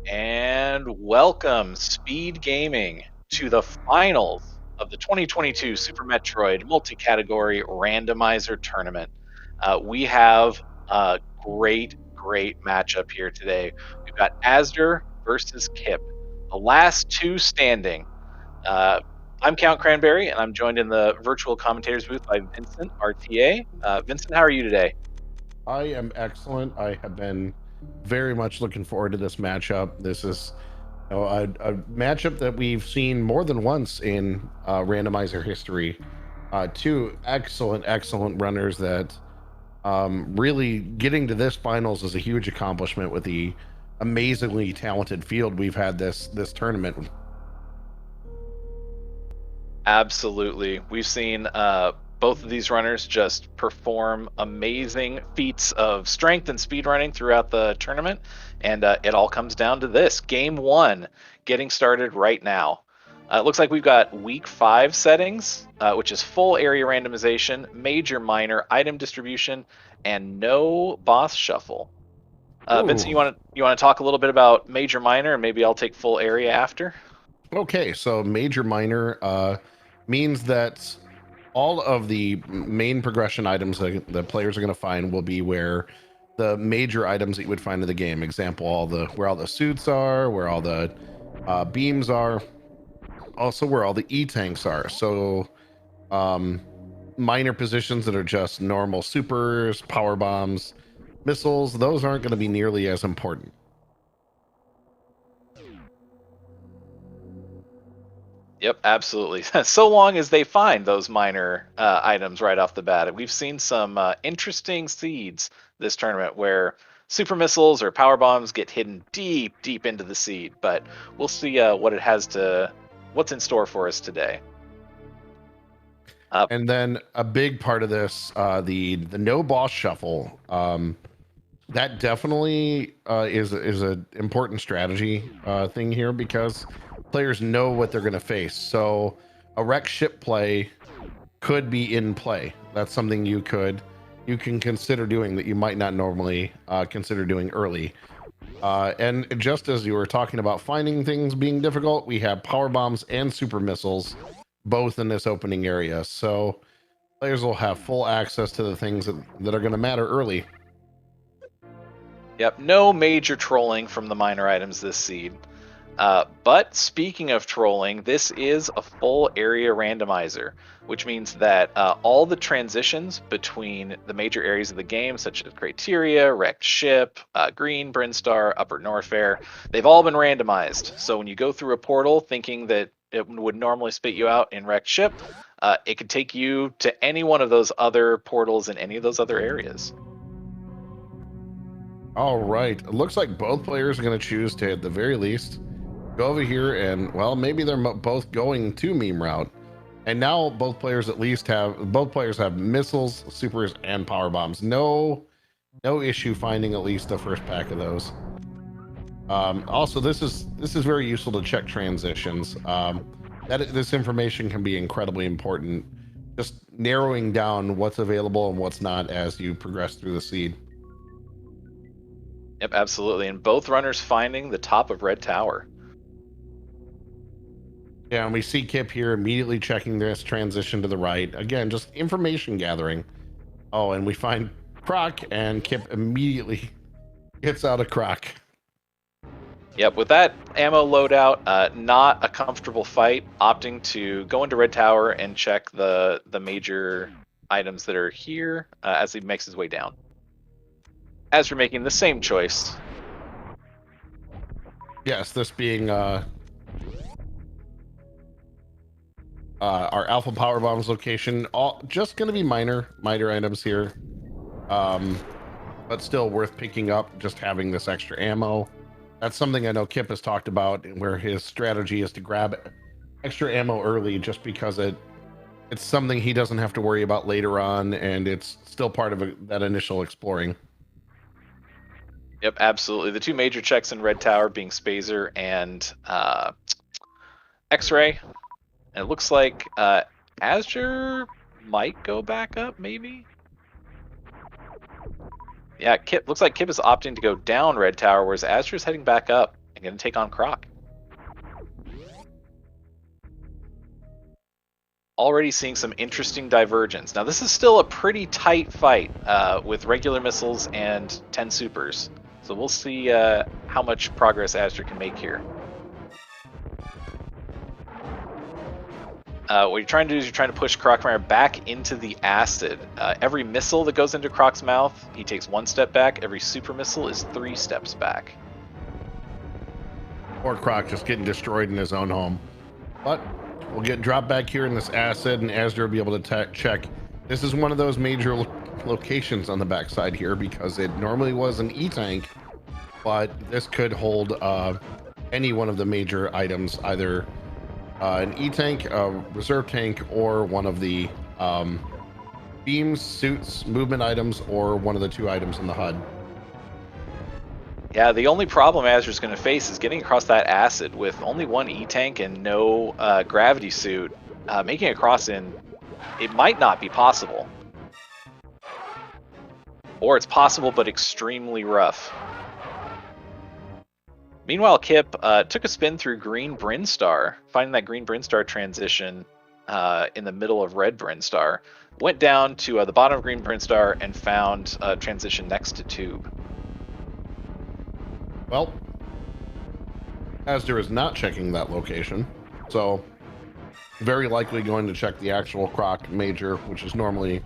And welcome, SpeedGaming, to the finals of the 2022 Super Metroid multi-category randomizer tournament. We have a great matchup here today. We've got azder versus Kipp, the last two standing. Uh, I'm Count Cranberry, and I'm joined in the virtual commentators booth by Vincent, RTA. Vincent, how are you today? I am excellent. I have been very much looking forward to this matchup. This is a matchup that we've seen more than once in randomizer history. Two excellent runners that really getting to this finals is a huge accomplishment with the amazingly talented field we've had this tournament. Absolutely. We've seen both of these runners just perform amazing feats of strength and speed running throughout the tournament. And it all comes down to this game one getting started right now. It looks like we've got week 5 settings, which is full area randomization, major minor item distribution, and no boss shuffle. Vincent, Ooh. you want to talk a little bit about major minor, and maybe I'll take full area after. Okay, so major minor means that all of the main progression items that the players are going to find will be where the major items that you would find in the game. Example, where all the suits are, where all the beams are, also where all the e-tanks are. So um, minor positions that are just normal supers, power bombs, missiles, those aren't going to be nearly as important. Yep, absolutely. So long as they find those minor items right off the bat. We've seen some interesting seeds this tournament where super missiles or power bombs get hidden deep into the seed, but we'll see what's in store for us today. And then a big part of this, the no boss shuffle. That definitely is an important strategy thing here because players know what they're going to face. So a wreck ship play could be in play. That's something you can consider doing that you might not normally consider doing early. And just as you were talking about finding things being difficult, we have power bombs and super missiles both in this opening area. So players will have full access to the things that are going to matter early. Yep, no major trolling from the minor items this seed. But speaking of trolling, this is a full area randomizer, which means that all the transitions between the major areas of the game, such as Criteria, Wrecked Ship, Green, Brinstar, Upper Norfair, they've all been randomized. So when you go through a portal thinking that it would normally spit you out in Wrecked Ship, it could take you to any one of those other portals in any of those other areas. All right. It looks like both players are going to choose to, at the very least, go over here and, well, maybe they're both going to meme route. And now both players have missiles, supers, and power bombs. No issue finding at least the first pack of those. Also, this is very useful to check transitions. This information can be incredibly important. Just narrowing down what's available and what's not as you progress through the seed. Yep, absolutely. And both runners finding the top of Red Tower. Yeah, and we see Kipp here immediately checking this transition to the right. Again, just information gathering. Oh, and we find Croc, and Kipp immediately gets out of Croc. Yep, with that ammo loadout, not a comfortable fight, opting to go into Red Tower and check the major items that are here as he makes his way down. As we're making the same choice. Yes, this being our Alpha Power Bombs location. All just going to be minor items here, but still worth picking up. Just having this extra ammo. That's something I know Kipp has talked about, where his strategy is to grab extra ammo early, just because it's something he doesn't have to worry about later on, and it's still part of that initial exploring. Yep, absolutely. The two major checks in Red Tower being Spazer and X-Ray. And it looks like azder might go back up, maybe? Yeah, Kipp looks like Kipp is opting to go down Red Tower, whereas azder is heading back up. and going to take on Croc. Already seeing some interesting divergence. Now, this is still a pretty tight fight with regular missiles and 10 supers. So we'll see how much progress azder can make here. What you're trying to do is you're trying to push Crocmire back into the acid. Every missile that goes into Croc's mouth, he takes 1 step back. Every super missile is 3 steps back. Poor Croc just getting destroyed in his own home. But we'll get dropped back here in this acid, and azder will be able to check. This is one of those major locations on the backside here because it normally was an E-tank, but this could hold any one of the major items, either an E-tank, a reserve tank, or one of the beams, suits, movement items, or one of the 2 items in the HUD. Yeah, the only problem azder's going to face is getting across that acid with only 1 E-tank and no gravity suit. Making it across it might not be possible. Or it's possible, but extremely rough. Meanwhile, Kipp took a spin through Green Brinstar, finding that Green Brinstar transition in the middle of Red Brinstar. Went down to the bottom of Green Brinstar and found a transition next to Tube. Well, azder is not checking that location, so very likely going to check the actual Croc major, which is normally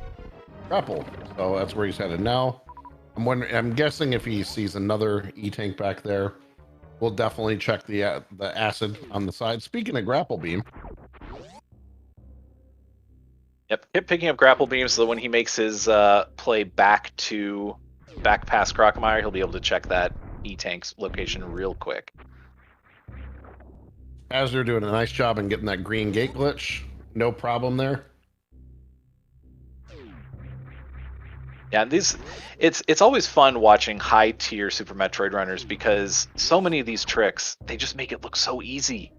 grapple. So that's where he's headed now. I'm guessing if he sees another E-tank back there, we'll definitely check the acid on the side. Speaking of grapple beam. Yep, Kipp picking up grapple beam so that when he makes his play back past Crocmire, he'll be able to check that E-tank's location real quick. azder doing a nice job in getting that green gate glitch. No problem there. Yeah, it's always fun watching high tier Super Metroid runners because so many of these tricks, they just make it look so easy.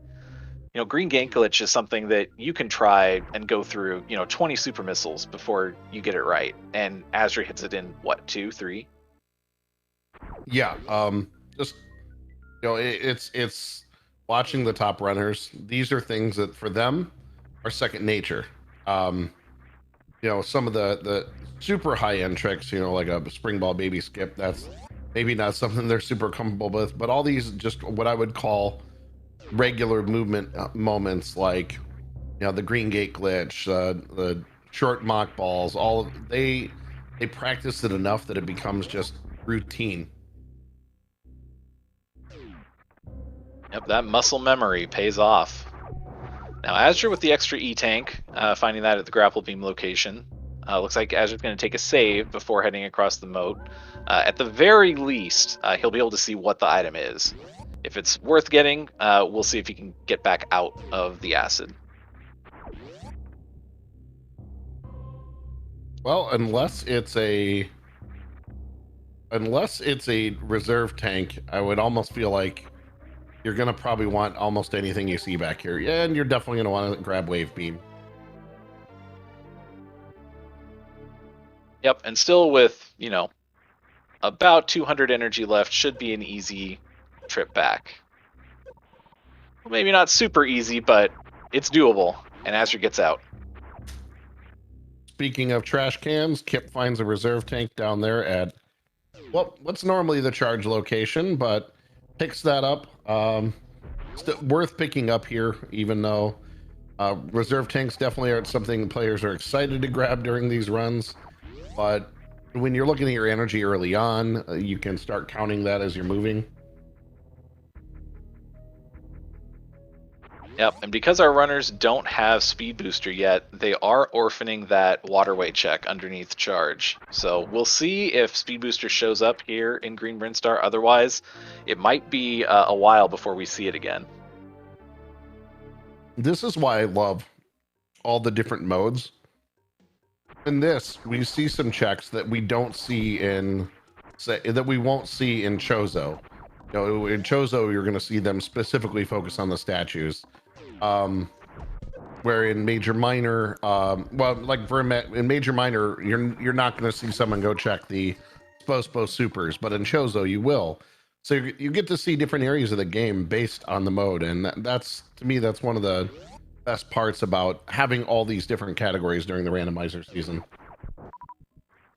You know, green gate glitch is something that you can try and go through, 20 super missiles before you get it right. And azder hits it in what, 2, 3? Yeah, just it's watching the top runners. These are things that for them are second nature. Some of the super high end tricks, like a spring ball baby skip, that's maybe not something they're super comfortable with, but all these just what I would call regular movement moments, like the green gate glitch, the short mock balls, all they practice it enough that it becomes just routine. Yep, that muscle memory pays off. Now, azder with the extra E-tank, finding that at the grapple beam location. Looks like azder's going to take a save before heading across the moat. At the very least, he'll be able to see what the item is. If it's worth getting, we'll see if he can get back out of the acid. Well, unless it's a reserve tank, I would almost feel like you're going to probably want almost anything you see back here. Yeah, and you're definitely going to want to grab wave beam. Yep, and still with, about 200 energy left, should be an easy trip back. Well, maybe not super easy, but it's doable, and azder gets out. Speaking of trash cans, Kipp finds a reserve tank down there at what's normally the charge location, but picks that up. Worth picking up here, even though reserve tanks definitely are something players are excited to grab during these runs. But when you're looking at your energy early on, you can start counting that as you're moving. Yep, and because our runners don't have speed booster yet, they are orphaning that waterway check underneath charge. So we'll see if speed booster shows up here in Green Brinstar. Otherwise, it might be a while before we see it again. This is why I love all the different modes. In this, we see some checks that we don't see that we won't see in Chozo. In Chozo, you're going to see them specifically focus on the statues. Where in Major Minor, in Major Minor, you're not going to see someone go check the Spo supers, but in Chozo you will. So you get to see different areas of the game based on the mode, and that's to me that's one of the best parts about having all these different categories during the randomizer season.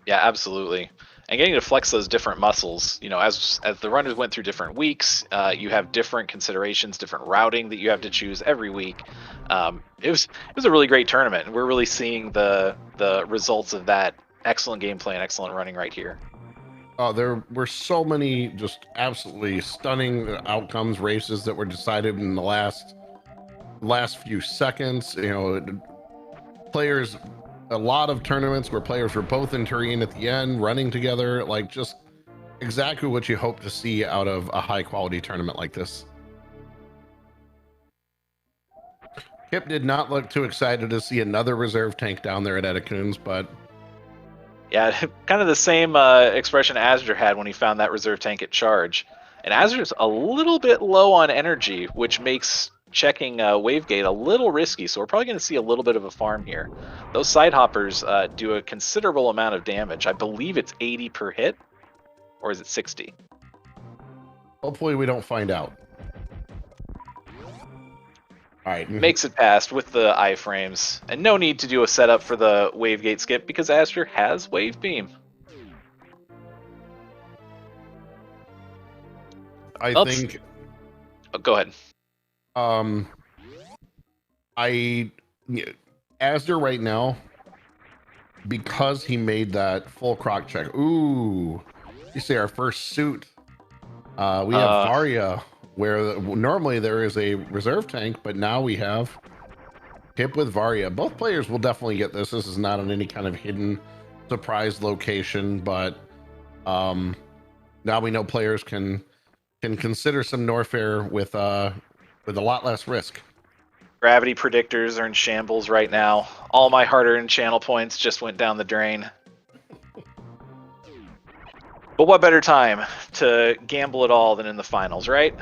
Yeah, absolutely. And getting to flex those different muscles, you know, as the runners went through different weeks, you have different considerations, different routing that you have to choose every week. It was a really great tournament, and we're really seeing the results of that excellent gameplay and excellent running right here. There were so many just absolutely stunning outcomes, races that were decided in the last few seconds. You know, players, a lot of tournaments where players were both in terrain at the end, running together, like just exactly what you hope to see out of a high quality tournament like this. Kipp did not look too excited to see another reserve tank down there at Edekun's, but Yeah, kind of the same expression Azder had when he found that reserve tank at charge. And Azder's a little bit low on energy, which makes checking Wavegate a little risky. So we're probably going to see a little bit of a farm here. Those side hoppers do a considerable amount of damage. I believe it's 80 per hit, or is it 60? hopefully we don't find out. All right. Makes it past with the iframes, and no need to do a setup for the Wavegate skip because Azder has Wave Beam. Think. Oh, go ahead. Asder right now, because he made that full croc check. Ooh, you see our first suit. We have Varia, where normally there is a reserve tank, but now we have Kipp with Varia. Both players will definitely get this. This is not on any kind of hidden surprise location, but now we know players can consider some Norfair with a lot less risk. Gravity predictors are in shambles right now. All my hard-earned channel points just went down the drain. But what better time to gamble it all than in the finals, right?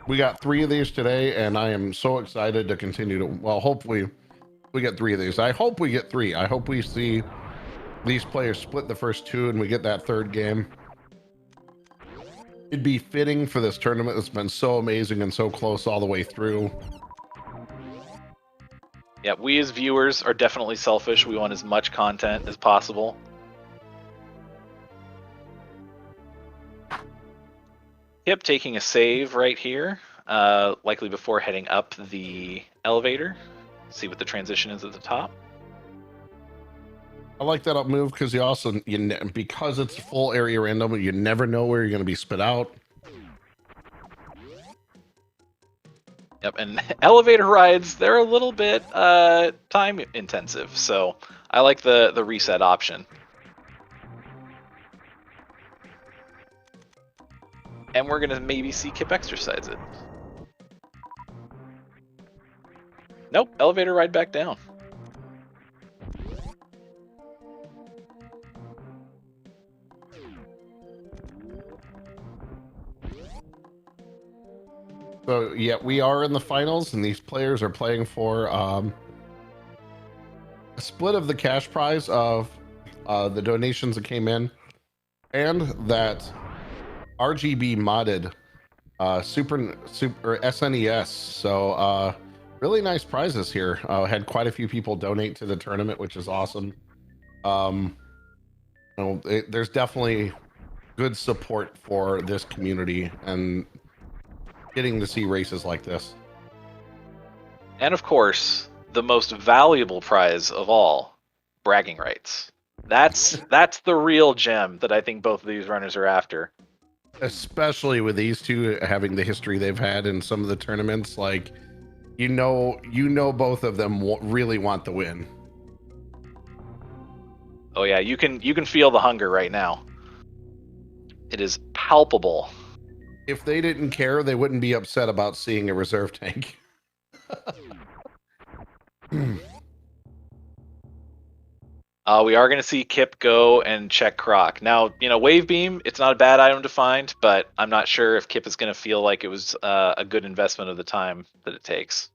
We got 3 of these today, and I am so excited to continue to, well, hopefully we get 3 of these. I hope we get 3. I hope we see these players split the first 2 and we get that third game. It'd be fitting for this tournament that's been so amazing and so close all the way through. Yeah, we as viewers are definitely selfish. We want as much content as possible. Yep, taking a save right here, likely before heading up the elevator. See what the transition is at the top. I like that up move because you also, because it's full area random, you never know where you're going to be spit out. Yep, and elevator rides, they're a little bit time intensive, so I like the reset option. And we're gonna maybe see Kipp exercise it. Nope, elevator ride back down. So yeah, we are in the finals, and these players are playing for a split of the cash prize of the donations that came in, and that RGB modded super SNES. So really nice prizes here. Had quite a few people donate to the tournament, which is awesome. There's definitely good support for this community and getting to see races like this. And of course, the most valuable prize of all, bragging rights. That's the real gem that I think both of these runners are after. Especially with these two having the history they've had in some of the tournaments, like you know both of them really want the win. Oh yeah, you can feel the hunger right now. It is palpable. If they didn't care, they wouldn't be upset about seeing a reserve tank. We are going to see Kipp go and check Croc. Now, Wave Beam, it's not a bad item to find, but I'm not sure if Kipp is going to feel like it was a good investment of the time that it takes.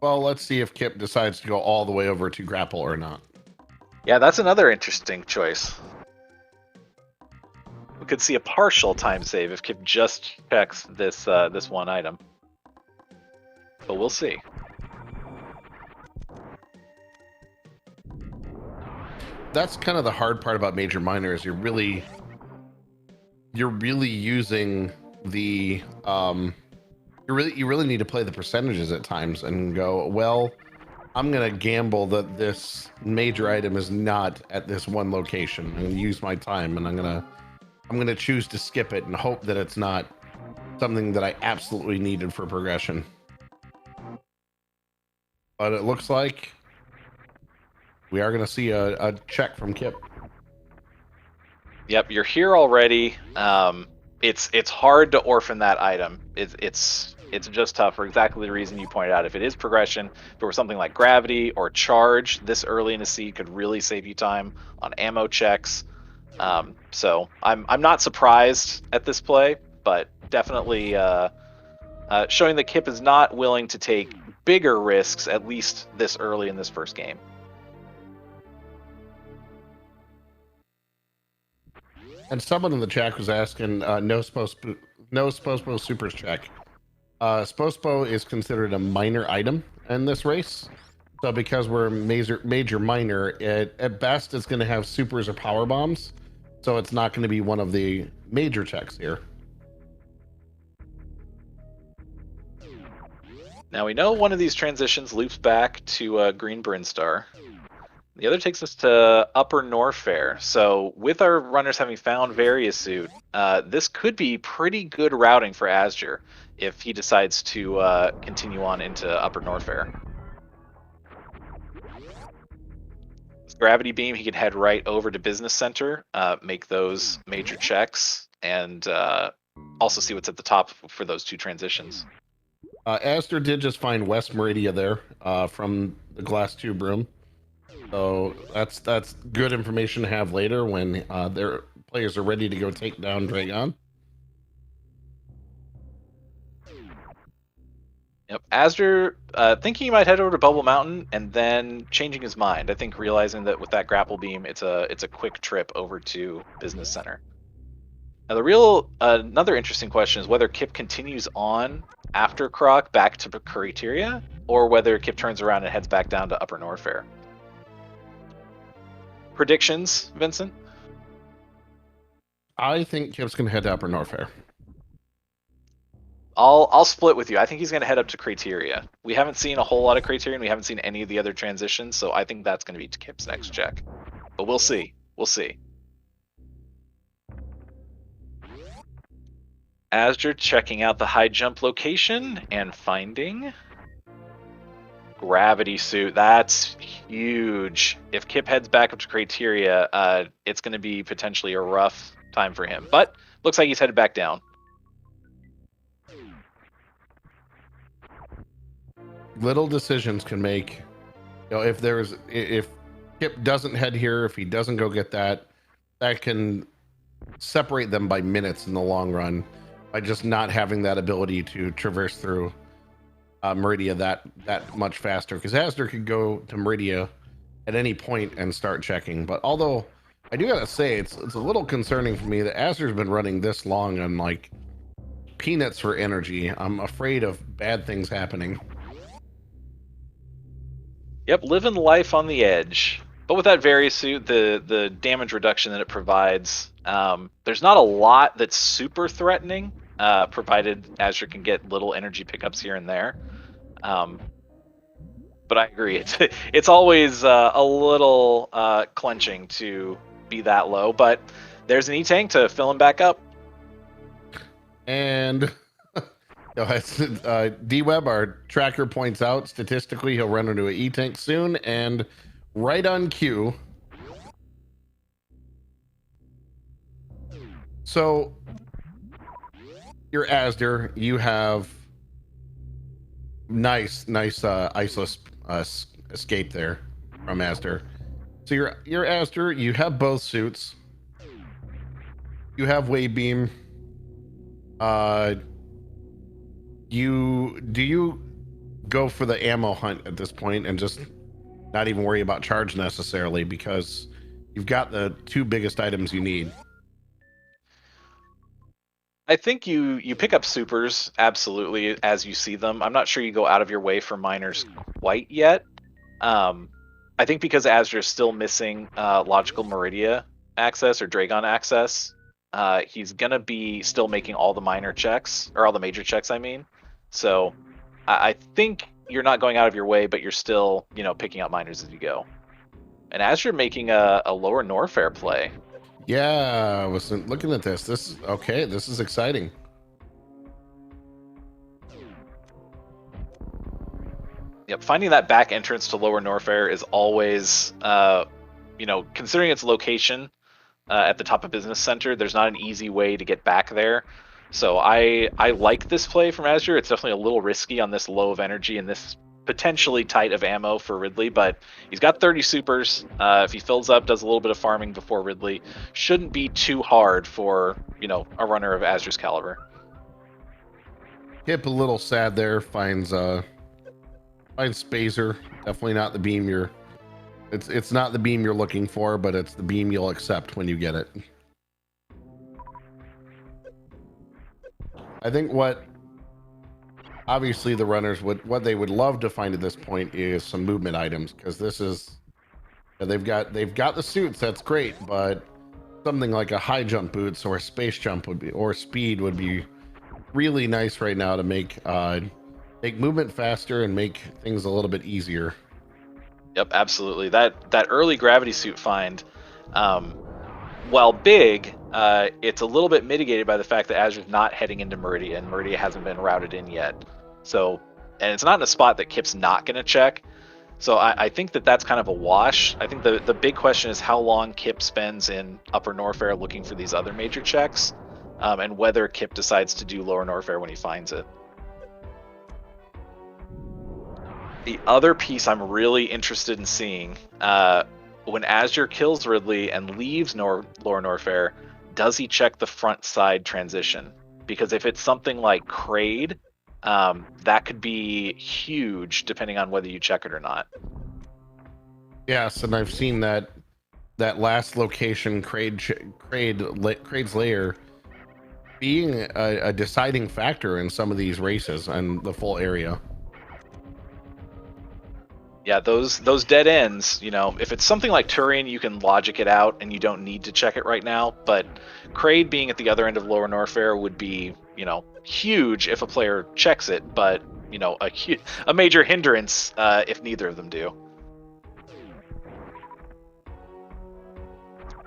Well, let's see if Kipp decides to go all the way over to grapple or not. Yeah, that's another interesting choice. We could see a partial time save if Kipp just checks this one item. But we'll see. That's kind of the hard part about major minor is you're really using the you really need to play the percentages at times and go, well, I'm gonna gamble that this major item is not at this one location and use my time, and I'm gonna choose to skip it and hope that it's not something that I absolutely needed for progression. But it looks like we are gonna see a check from Kipp. Yep, you're here already. It's hard to orphan that item. It's just tough for exactly the reason you pointed out. If it is progression, if it were something like gravity or charge this early in the seed could really save you time on ammo checks. So I'm not surprised at this play, but definitely showing that Kipp is not willing to take bigger risks, at least this early in this first game. And someone in the chat was asking, no Spospo supers check. Spospo is considered a minor item in this race. So because we're major minor, at best it's going to have supers or power bombs. So it's not going to be one of the major checks here. Now we know one of these transitions loops back to Green Brinstar. The other takes us to Upper Norfair. So with our runners having found Variasuit, this could be pretty good routing for Azder if he decides to continue on into Upper Norfair. With Gravity Beam, he could head right over to Business Center, make those major checks, and also see what's at the top for those two transitions. Azder did just find West Meridia there from the Glass Tube room. So that's good information to have later when their players are ready to go take down Dragon. Yep, Azder thinking he might head over to Bubble Mountain and then changing his mind. I think realizing that with that grapple beam, it's a quick trip over to Business Center. Now another interesting question is whether Kipp continues on after Croc back to Criteria, or whether Kipp turns around and heads back down to Upper Norfair. Predictions, Vincent? I think Kipp's gonna head to Upper Norfair. I'll split with you. I think he's gonna head up to Criteria. We haven't seen a whole lot of Criteria, and we haven't seen any of the other transitions, so I think that's gonna be Kipp's next check. But we'll see. We'll see. Azder checking out the high jump location and finding Gravity Suit. That's huge. If Kipp heads back up to Criteria, it's going to be potentially a rough time for him. But looks like he's headed back down. Little decisions can make, if Kipp doesn't head here, if he doesn't go get that can separate them by minutes in the long run by just not having that ability to traverse through Meridia that much faster, because Azder could go to Meridia at any point and start checking. But although I do gotta say it's a little concerning for me that Azder's been running this long on like peanuts for energy. I'm afraid of bad things happening. Yep, living life on the edge. But with that Variasuit, the damage reduction that it provides, there's not a lot that's super threatening, provided Azder can get little energy pickups here and there. But I agree, it's always a little clenching to be that low. But there's an E-Tank to fill him back up. And D-Web, our tracker, points out statistically he'll run into an E-Tank soon, and right on cue. So you're Azder, you have nice ISO escape there from Azder. So you're Azder, you have both suits, you have wave beam. Do you go for the ammo hunt at this point and just not even worry about charge necessarily, because you've got the two biggest items you need? I think you pick up supers absolutely as you see them. I'm not sure you go out of your way for miners quite yet. Um, I think because Azure is still missing logical Meridia access or Dragon access, he's gonna be still making all the minor checks or all the major checks. I mean, so I think you're not going out of your way, but you're still picking up miners as you go. And Azure making a lower Norfair play. Yeah, I was looking at this. This okay. This is exciting. Yep, finding that back entrance to Lower Norfair is always, considering its location at the top of Business Center, there's not an easy way to get back there. So I like this play from Azure. It's definitely a little risky on this low of energy and this potentially tight of ammo for Ridley, but he's got 30 supers. If he fills up, does a little bit of farming before Ridley, shouldn't be too hard for a runner of Azure's caliber. Kipp a little sad there. Finds Spazer. Definitely not the beam you're. It's not the beam you're looking for, but it's the beam you'll accept when you get it. I think what obviously the runners what they would love to find at this point is some movement items, because this is they've got the suits, that's great, but something like a high jump boots or a space jump would be, or speed would be really nice right now to make movement faster and make things a little bit easier. Yep, absolutely. That early gravity suit find, while big, it's a little bit mitigated by the fact that Azure's not heading into Meridia, and Meridia hasn't been routed in yet. So, and it's not in a spot that Kipp's not going to check. So I think that's kind of a wash. I think the big question is how long Kipp spends in Upper Norfair looking for these other major checks, and whether Kipp decides to do Lower Norfair when he finds it. The other piece I'm really interested in seeing, when Azure kills Ridley and leaves Lower Norfair, does he check the front side transition? Because if it's something like Kraid, that could be huge depending on whether you check it or not. Yes, and I've seen that last location, Kraid's lair, being a deciding factor in some of these races and the full area. Yeah, those dead ends, if it's something like Turian, you can logic it out and you don't need to check it right now. But Kraid being at the other end of Lower Norfair would be, huge if a player checks it, but, a major hindrance if neither of them do.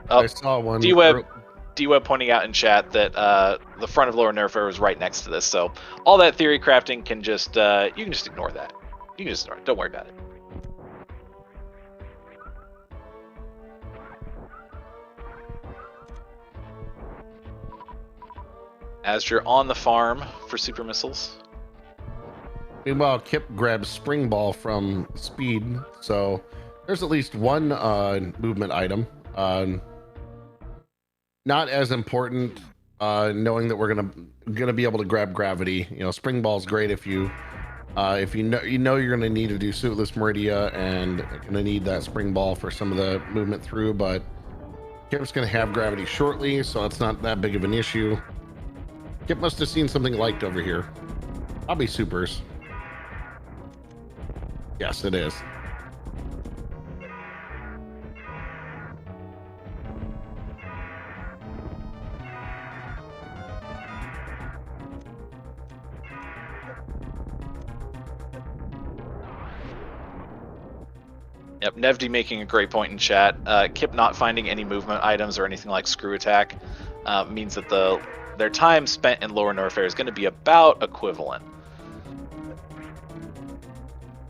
I saw one. D-Web pointing out in chat that the front of Lower Norfair was right next to this, so all that theory crafting can just you can just ignore that. You can just ignore it. Don't worry about it. Azure on the farm for super missiles. Meanwhile, Kipp grabs Spring Ball from Speed, so there's at least one movement item. Not as important, knowing that we're gonna be able to grab gravity. Spring Ball's great if you know you're gonna need to do Suitless Meridia and gonna need that Spring Ball for some of the movement through. But Kipp's gonna have gravity shortly, so it's not that big of an issue. Kipp must have seen something liked over here. Probably supers. Yes, it is. Yep, Nevdi making a great point in chat. Kipp not finding any movement items or anything like Screw Attack means that their time spent in Lower Norfair is going to be about equivalent.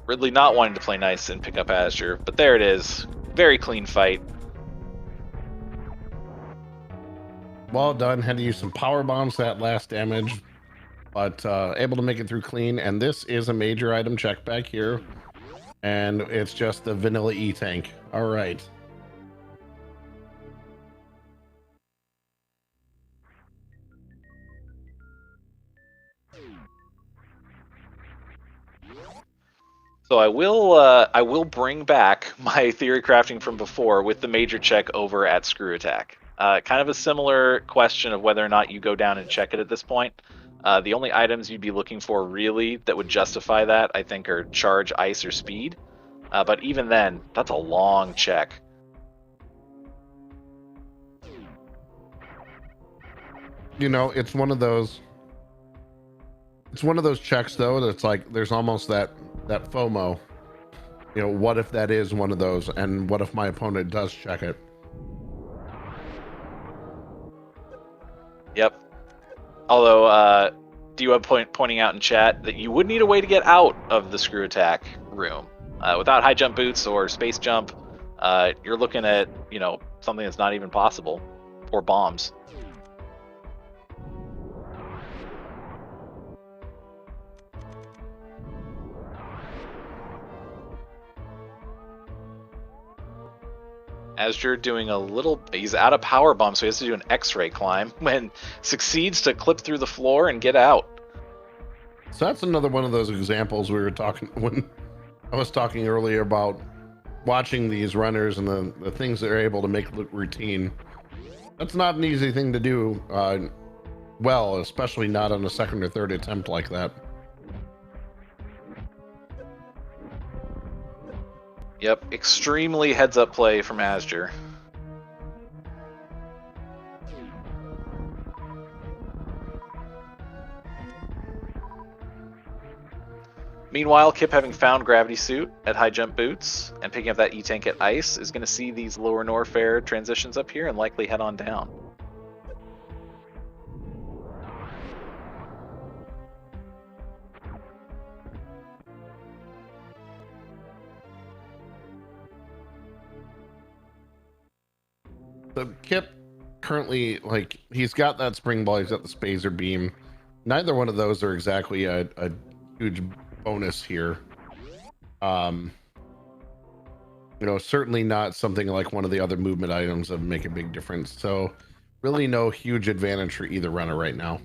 Ridley not wanting to play nice and pick up Azure, but there it is. Very clean fight. Well done. Had to use some power bombs that last damage, but able to make it through clean. And this is a major item check back here, and it's just the vanilla E-tank. All right. So I will bring back my theory crafting from before with the major check over at Screw Attack. Kind of a similar question of whether or not you go down and check it at this point. The only items you'd be looking for really that would justify that, I think, are charge, ice, or speed. But even then, that's a long check. You know, it's one of those. It's one of those checks though that's like there's almost that FOMO. You know, what if that is one of those, and what if my opponent does check it? Yep. Although, do you pointing out in chat that you would need a way to get out of the screw attack room without high jump boots or space jump? You're looking at something that's not even possible, or bombs. Azder doing a little, he's out of power bomb, so he has to do an X-ray climb when succeeds to clip through the floor and get out. So that's another one of those examples we were talking when I was talking earlier about watching these runners and the things they're able to make look routine. That's not an easy thing to do well, especially not on a second or third attempt like that. Yep, extremely heads-up play from Azder. Meanwhile, Kipp, having found Gravity Suit at high jump boots and picking up that E-Tank at ice, is going to see these lower Norfair transitions up here and likely head on down. So Kipp currently, like, he's got that spring ball, he's got the spacer beam. Neither one of those are exactly a huge bonus here. Certainly not something like one of the other movement items that make a big difference. So really no huge advantage for either runner right now.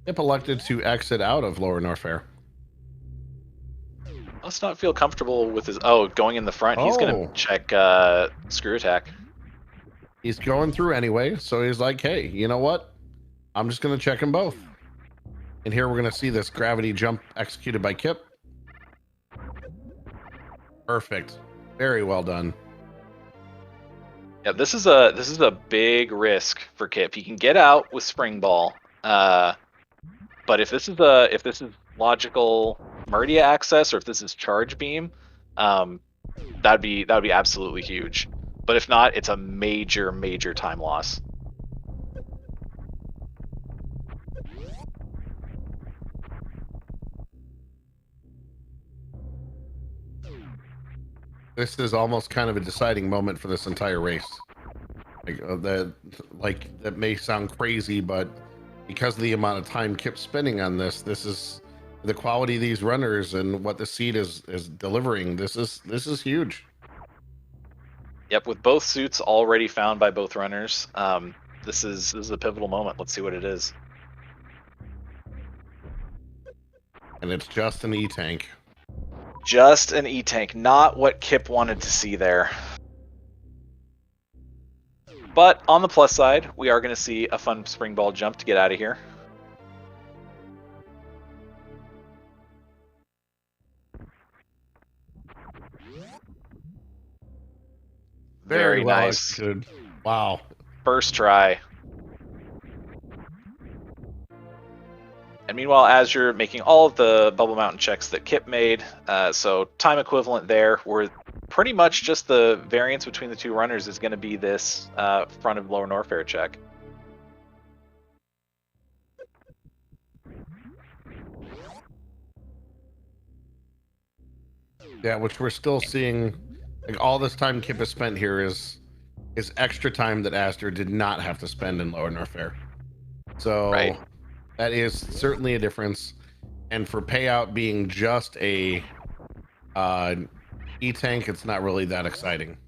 Kipp elected to exit out of Lower Norfair. Must not feel comfortable with his... going in the front. He's going to check screw attack. He's going through anyway, so he's like, hey, you know what? I'm just going to check them both. And here we're going to see this gravity jump executed by Kipp. Perfect. Very well done. Yeah, this is a big risk for Kipp. He can get out with spring ball, but if this is logical Murdia access, or if this is charge beam, that'd be absolutely huge. But if not, it's a major time loss. This is almost kind of a deciding moment for this entire race. That may sound crazy, but because of the amount of time Kipp's spending on this is the quality of these runners and what the seed is delivering. This is huge. Yep, with both suits already found by both runners, this is a pivotal moment. Let's see what it is. And it's just an E-Tank. Just an E-Tank, not what Kipp wanted to see there. But on the plus side, we are going to see a fun spring ball jump to get out of here. Very well nice. Executed. Wow. First try. And meanwhile, Azder making all of the Bubble Mountain checks that Kipp made. So time equivalent there, where pretty much just the variance between the two runners is going to be this front of Lower Norfair check. Yeah, which we're still seeing. Like, all this time Kipp has spent here is extra time that Azder did not have to spend in Lower Norfair. So right. That is certainly a difference. And for payout being just a E-Tank, it's not really that exciting.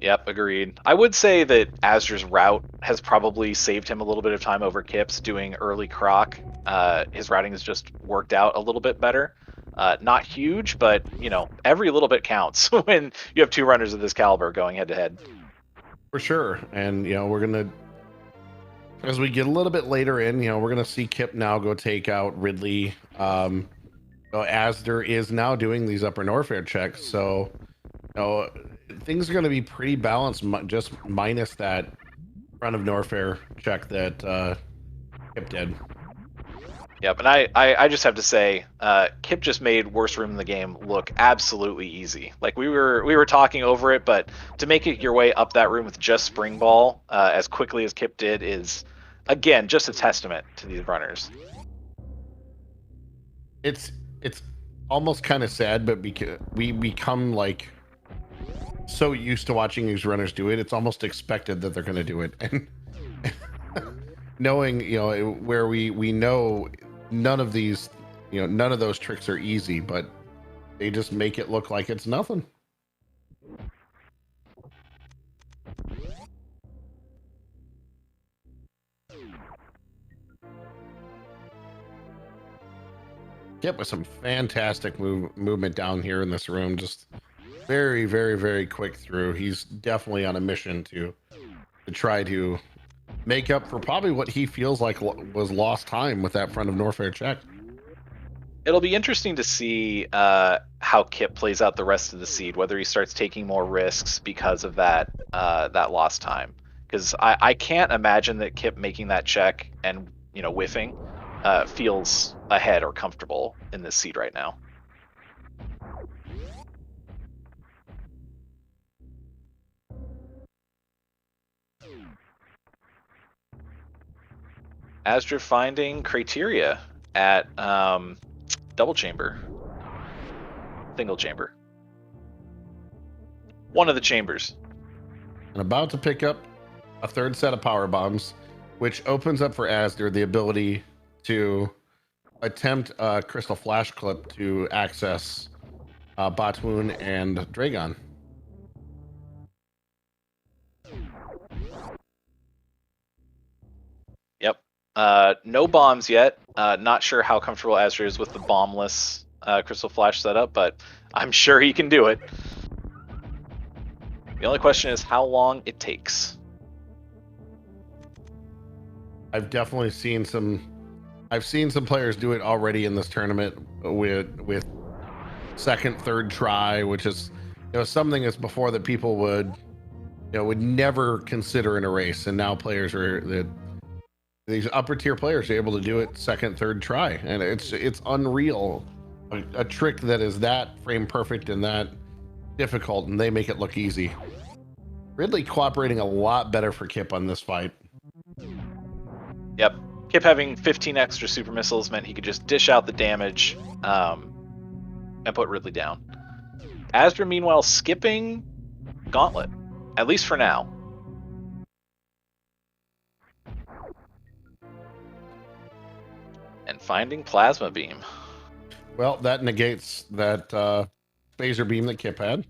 Yep, agreed. I would say that Azder's route has probably saved him a little bit of time over Kipp's doing early croc. His routing has just worked out a little bit better. Not huge, but every little bit counts when you have two runners of this caliber going head to head. For sure. And we're gonna, as we get a little bit later in, we're gonna see Kipp now go take out Ridley. Azder is now doing these upper Norfair checks, so things are going to be pretty balanced, just minus that front of Norfair check that Kipp did. Yep, and I just have to say, Kipp just made worst room in the game look absolutely easy. Like we were talking over it, but to make it your way up that room with just spring ball as quickly as Kipp did is, again, just a testament to these runners. It's almost kind of sad, but because we become like so used to watching these runners do it, it's almost expected that they're going to do it. And knowing where we know none of these none of those tricks are easy, but they just make it look like it's nothing. Kipp with some fantastic movement down here in this room, just very, very, very quick through. He's definitely on a mission to try to make up for probably what he feels like was lost time with that front of Norfair check. It'll be interesting to see how Kipp plays out the rest of the seed, whether he starts taking more risks because of that lost time. Because I can't imagine that Kipp making that check and whiffing feels ahead or comfortable in this seed right now. Azder finding criteria at double chamber, single chamber, one of the chambers. And about to pick up a third set of power bombs, which opens up for Azder the ability to attempt a crystal flash clip to access Batwoon and Dragon. Yep. No bombs yet. Not sure how comfortable Azder is with the bombless crystal flash setup, but I'm sure he can do it. The only question is how long it takes. I've definitely seen some players do it already in this tournament with second, third try, which is something that's before that people would never consider in a race, and now players these upper tier players are able to do it second, third try, and it's unreal. A trick that is that frame perfect and that difficult, and they make it look easy. Ridley cooperating a lot better for Kipp on this fight. Yep. Kipp having 15 extra super missiles meant he could just dish out the damage and put Ridley down. Azder, meanwhile, skipping Gauntlet, at least for now. And finding Plasma Beam. Well, that negates that Phaser Beam that Kipp had.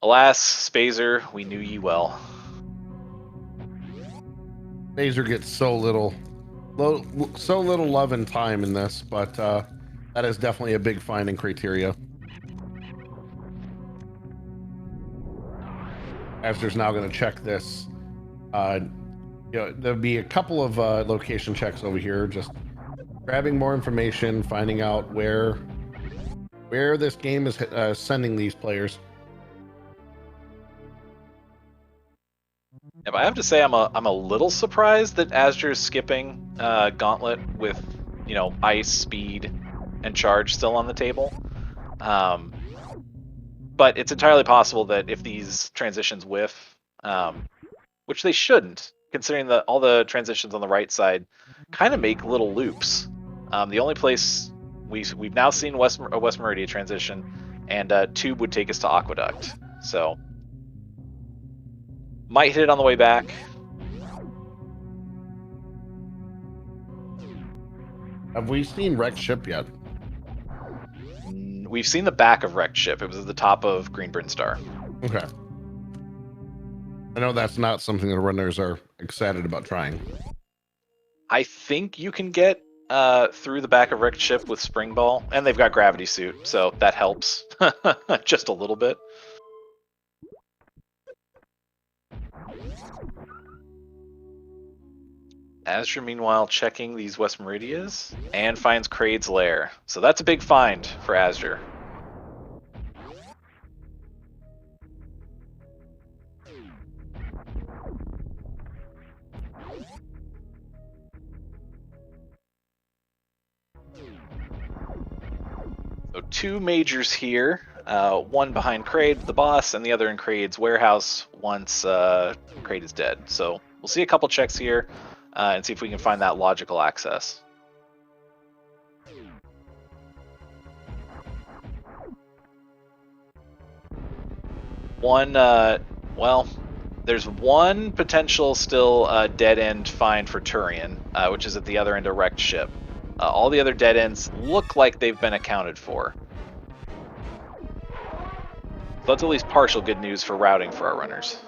Alas, Spazer, we knew ye well. Phaser gets so little love and time in this, but that is definitely a big finding criteria. Azder's now going to check this. There'll be a couple of location checks over here, just grabbing more information, finding out where this game is sending these players. If I have to say, I'm a little surprised that Azder is skipping Gauntlet with ice, speed, and charge still on the table. But it's entirely possible that if these transitions whiff, which they shouldn't, considering that all the transitions on the right side kind of make little loops. The only place we've now seen a West Meridia transition, and Tube would take us to Aqueduct. So might hit it on the way back. Have we seen Wrecked Ship yet? We've seen the back of Wrecked Ship. It was at the top of Greenburn Star. Okay. I know that's not something the runners are excited about trying. I think you can get through the back of wrecked ship with spring ball, and they've got gravity suit, so that helps just a little bit. Azure, meanwhile, checking these West Meridias and finds Kraid's lair. So that's a big find for Azure. So 2 majors here, one behind Kraid, the boss, and the other in Kraid's warehouse once Kraid is dead. So we'll see a couple checks here and see if we can find that logical access. Well, there's one potential still dead end find for Turian, which is at the other end of wrecked ship. All the other dead ends look like they've been accounted for. So that's at least partial good news for routing for our runners.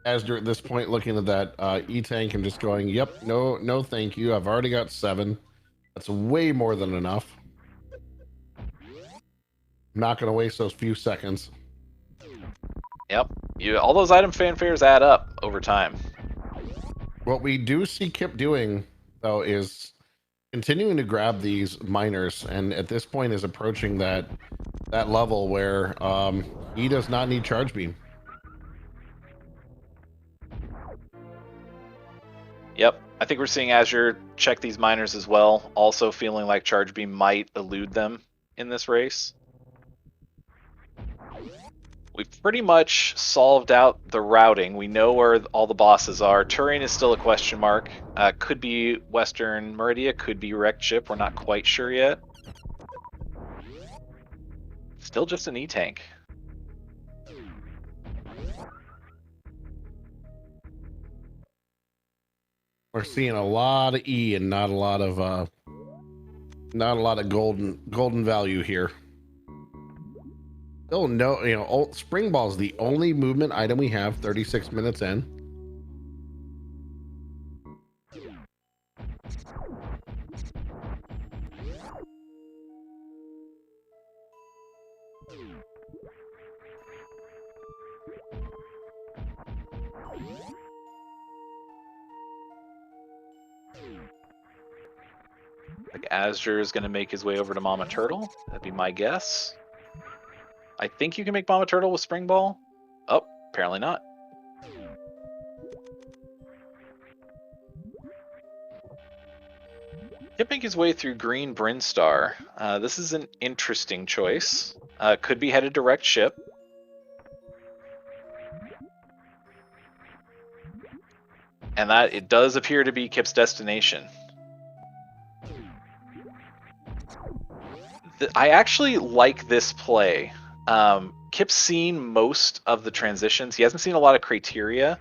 Azure at this point looking at that E-tank and just going, yep, no thank you. I've already got 7. That's way more than enough. I'm not going to waste those few seconds. Yep, all those item fanfares add up over time. What we do see Kipp doing, though, is continuing to grab these miners, and at this point is approaching that level where he does not need charge beam. Yep, I think we're seeing Azure check these miners as well, also feeling like charge beam might elude them in this race. We've pretty much solved out the routing. We know where all the bosses are. Turian is still a question mark. Could be Western Meridia, could be wrecked ship. We're not quite sure yet. Still just an E-tank. We're seeing a lot of E and not a lot of golden value here. Oh no, spring ball is the only movement item we have 36 minutes in. Like Azure is going to make his way over to Mama Turtle. That'd be my guess. I think you can make Mama Turtle with Spring Ball. Oh, apparently not. Kipping his way through Green Brinstar. This is an interesting choice. Could be headed to wrecked ship. And that it does appear to be Kipp's destination. I actually like this play. Kipp's seen most of the transitions. He hasn't seen a lot of criteria,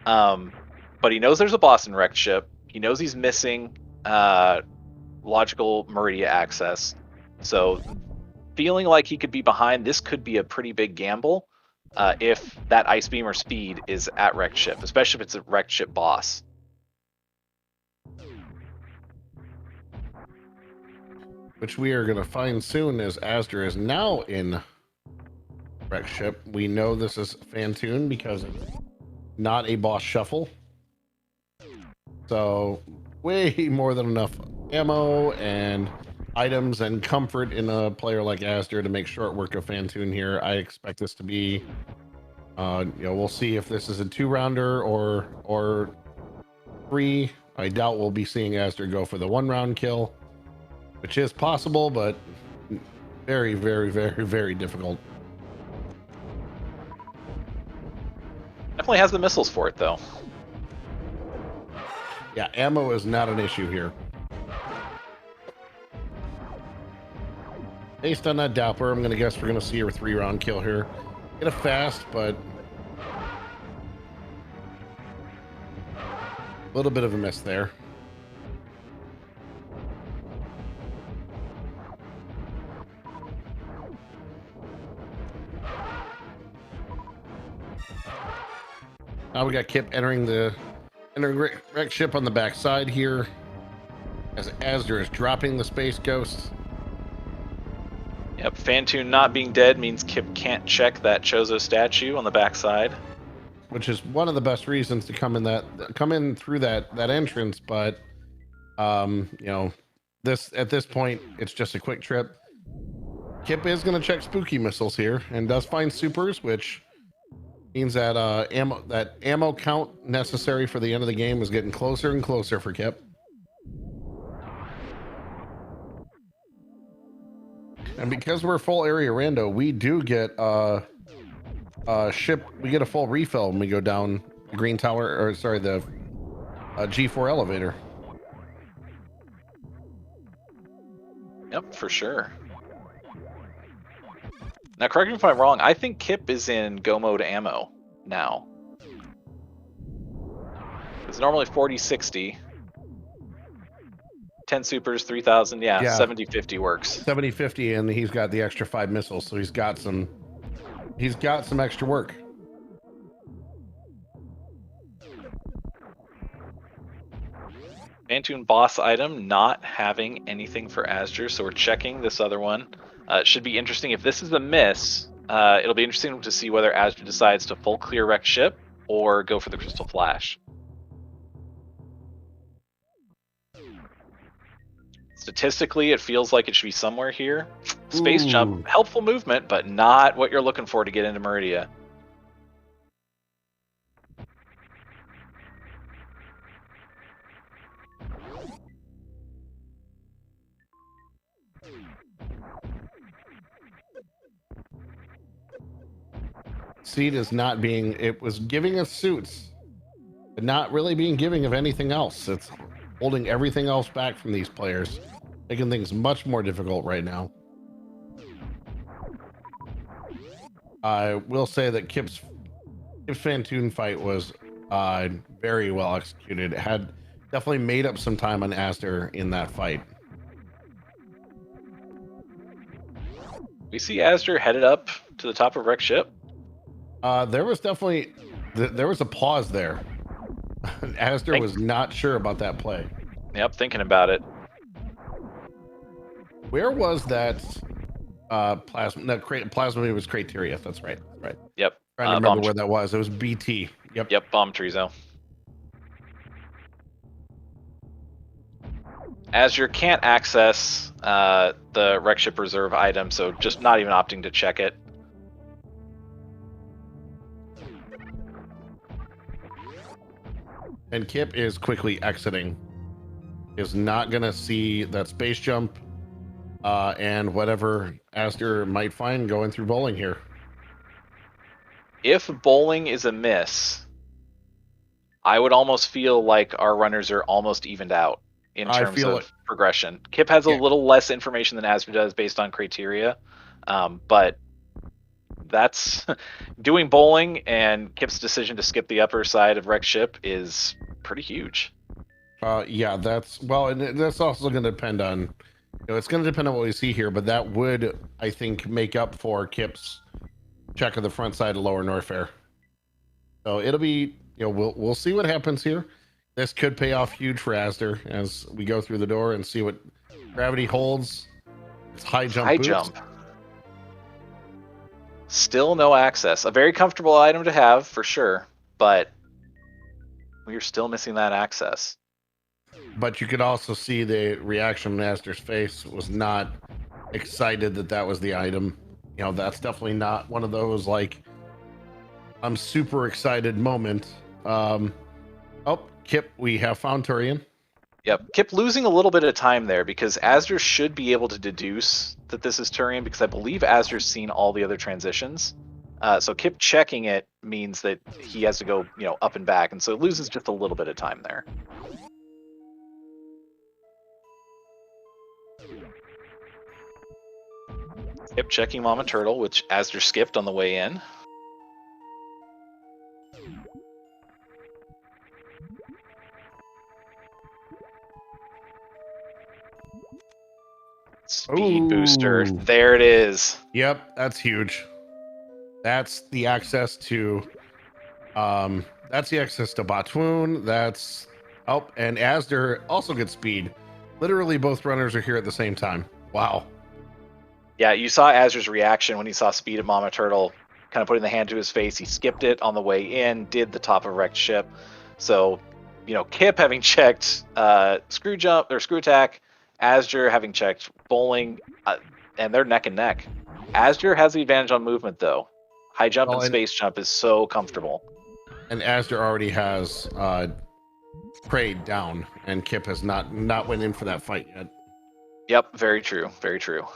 but he knows there's a boss in wrecked ship. He knows he's missing logical Meridia access. So feeling like he could be behind, this could be a pretty big gamble if that Ice Beam or Speed is at wrecked ship, especially if it's a wrecked ship boss. Which we are going to find soon as Azder is now in wrecked ship. We know this is Fantoon because it's not a boss shuffle. So way more than enough ammo and items and comfort in a player like Azder to make short work of Fantoon here. I expect this to be, we'll see if this is a 2-rounder or 3. I doubt we'll be seeing Azder go for the 1-round kill, which is possible, but very, very, very, very difficult. Definitely has the missiles for it, though. Yeah, ammo is not an issue here. Based on that Doppler, I'm going to guess we're going to see a 3-round kill here. Get a fast, but a little bit of a miss there. Now we got Kipp entering wreck ship on the backside here, as azder is dropping the Space Ghost. Yep, Phantoon not being dead means Kipp can't check that Chozo statue on the backside, which is one of the best reasons to come in through that entrance. But you know, at this point, it's just a quick trip. Kipp is going to check spooky missiles here and does find supers, which means that ammo count necessary for the end of the game is getting closer and closer for Kipp. And because we're full area rando, we do get we get a full refill when we go down the green tower, or sorry, the G4 elevator. Yep, for sure. Now, correct me if I'm wrong, I think Kipp is in go mode ammo now. It's normally 40-60. 10 supers, 3,000, yeah. 70-50 works. 70-50, and he's got the extra 5 missiles, so he's got some extra work. Phantoon boss item not having anything for azder, so we're checking this other one. Should be interesting. If this is a miss, it'll be interesting to see whether azder decides to full clear wreck ship or go for the crystal flash. Statistically, it feels like it should be somewhere here. Space jump, helpful movement, but not what you're looking for to get into Meridia. Seed is not being, it was giving us suits, but not really being giving of anything else. It's holding everything else back from these players, making things much more difficult right now. I will say that Kipp's Phantoon fight was very well executed. It had definitely made up some time on azder in that fight. We see azder headed up to the top of wreck ship. There was definitely there was a pause there. azder was not sure about that play. Yep, thinking about it. Where was that plasma? No, plasma was criteria. That's right. Right. Yep. Trying to remember where that was. It was BT. Yep. Yep. Bomb Trizo. azder can't access the wreck ship reserve item, so just not even opting to check it. And Kipp is quickly exiting. Is not gonna see that space jump and whatever azder might find going through bowling here. If bowling is a miss, I would almost feel like our runners are almost evened out in terms of progression. Kipp has a little less information than azder does based on criteria, but that's doing bowling, and Kipp's decision to skip the upper side of wreck ship is pretty huge. Yeah, and that's also going to depend on, it's going to depend on what we see here, but that would, I think, make up for Kipp's check of the front side of lower Norfair. So it'll be, we'll see what happens here. This could pay off huge for azder as we go through the door and see what gravity holds. It's high jump. High jump. Still no access. A very comfortable item to have for sure, but we're still missing that access. But you could also see the reaction on azder's face was not excited that was the item. That's definitely not one of those like I'm super excited moment. Oh, Kipp, we have found Turian. Yep, Kipp losing a little bit of time there because azder should be able to deduce that this is Turian because I believe azder's seen all the other transitions. So Kipp checking it means that he has to go, up and back, and so it loses just a little bit of time there. Kipp checking Mama Turtle, which azder skipped on the way in. Speed booster. There it is. Yep, that's huge. That's the access to That's the access to Batwoon. That's and Azder also gets speed. Literally, both runners are here at the same time. Wow. Yeah, you saw Azur's reaction when he saw speed at Mama Turtle, kind of putting the hand to his face. He skipped it on the way in, did the top of wrecked ship. So, Kipp having checked screw jump or screw attack, Azure having checked bowling, and they're neck and neck. Azure has the advantage on movement though. High jump and space jump is so comfortable. And Azure already has Kraid down, and Kipp has not went in for that fight yet. Yep, very true, very true.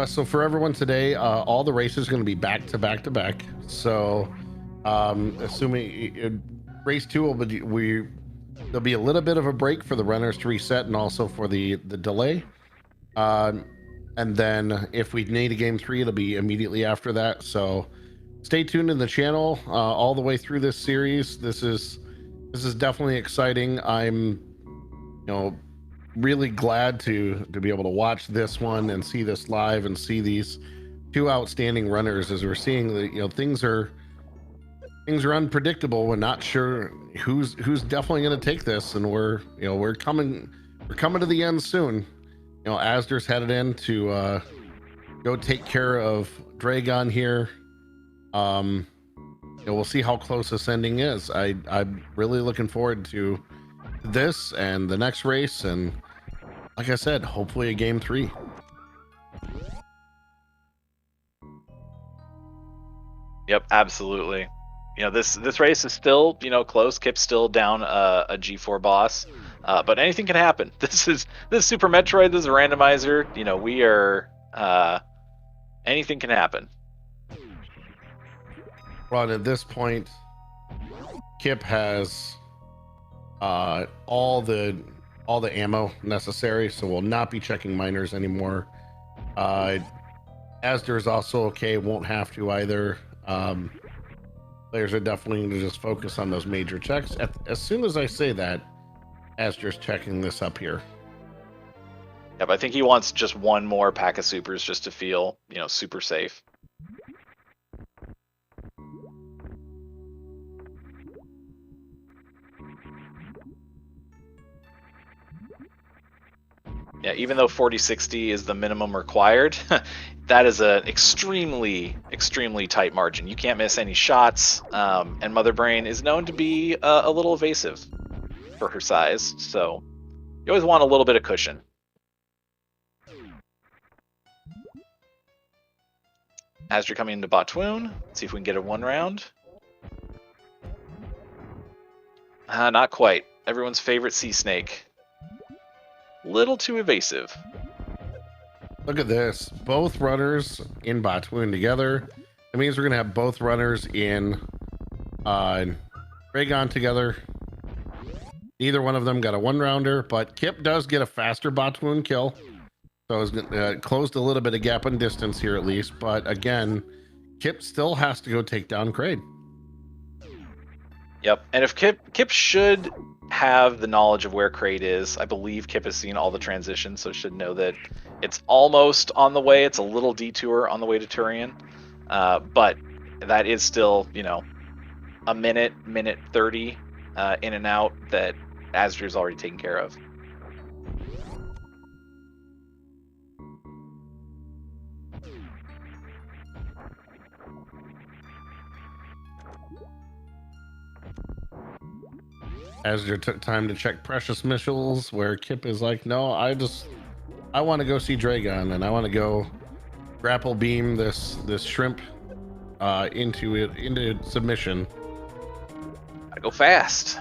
So for everyone today, all the races are going to be back to back to back. So, assuming race 2 will be there'll be a little bit of a break for the runners to reset, and also for the delay. And then if we need a game 3, it'll be immediately after that. So stay tuned in the channel all the way through this series. This is definitely exciting. I'm really glad to be able to watch this one and see this live and see these two outstanding runners, as we're seeing that things are unpredictable. We're not sure who's definitely going to take this, and we're coming to the end soon. Azder's headed in to go take care of Dragon here. We'll see how close this ending is. I'm really looking forward to this and the next race, and like I said, hopefully a game 3. Yep, absolutely. This race is still close. Kipp's still down a G4 boss, but anything can happen. This is Super Metroid. This is a randomizer. We are anything can happen. Well, at this point, Kipp has all the ammo necessary, so we'll not be checking miners anymore. Azder is also okay, won't have to either. Players are definitely going to just focus on those major checks. As soon as I say that, Azder's checking this up here. Yep, I think he wants just one more pack of supers just to feel, super safe. Yeah, even though 40-60 is the minimum required, that is an extremely, extremely tight margin. You can't miss any shots, and Mother Brain is known to be a little evasive for her size, so you always want a little bit of cushion. Azure coming into Batwoon. Let's see if we can get a 1 round. Not quite. Everyone's favorite sea snake. Little too evasive. Look at this. Both runners in Batwoon together. That means we're going to have both runners in Dragon together. Neither one of them got a 1-rounder, but Kipp does get a faster Batwoon kill. So it's closed a little bit of gap in distance here at least. But again, Kipp still has to go take down Kraid. Yep, and if Kipp should have the knowledge of where Kraid is. I believe Kipp has seen all the transitions, so should know that it's almost on the way. It's a little detour on the way to Turian, but that is still, a minute 30 in and out that Azder's already taken care of. Azder took time to check precious missiles, where Kipp is like, no, I want to go see Dragon, and I want to go grapple beam this shrimp into submission. I go fast.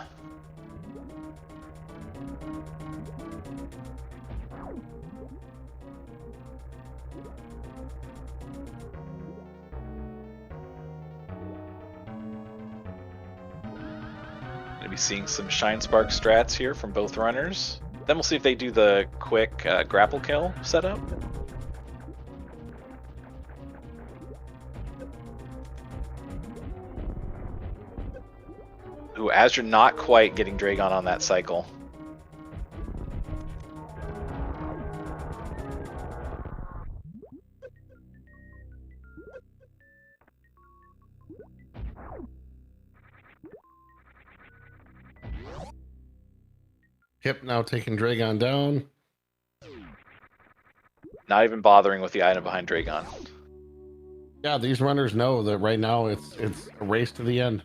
Be seeing some Shine Spark strats here from both runners. Then we'll see if they do the quick grapple kill setup. Ooh, Azure not quite getting Dragon on that cycle. Kipp now taking Dragon down. Not even bothering with the item behind Dragon. Yeah, these runners know that right now it's a race to the end.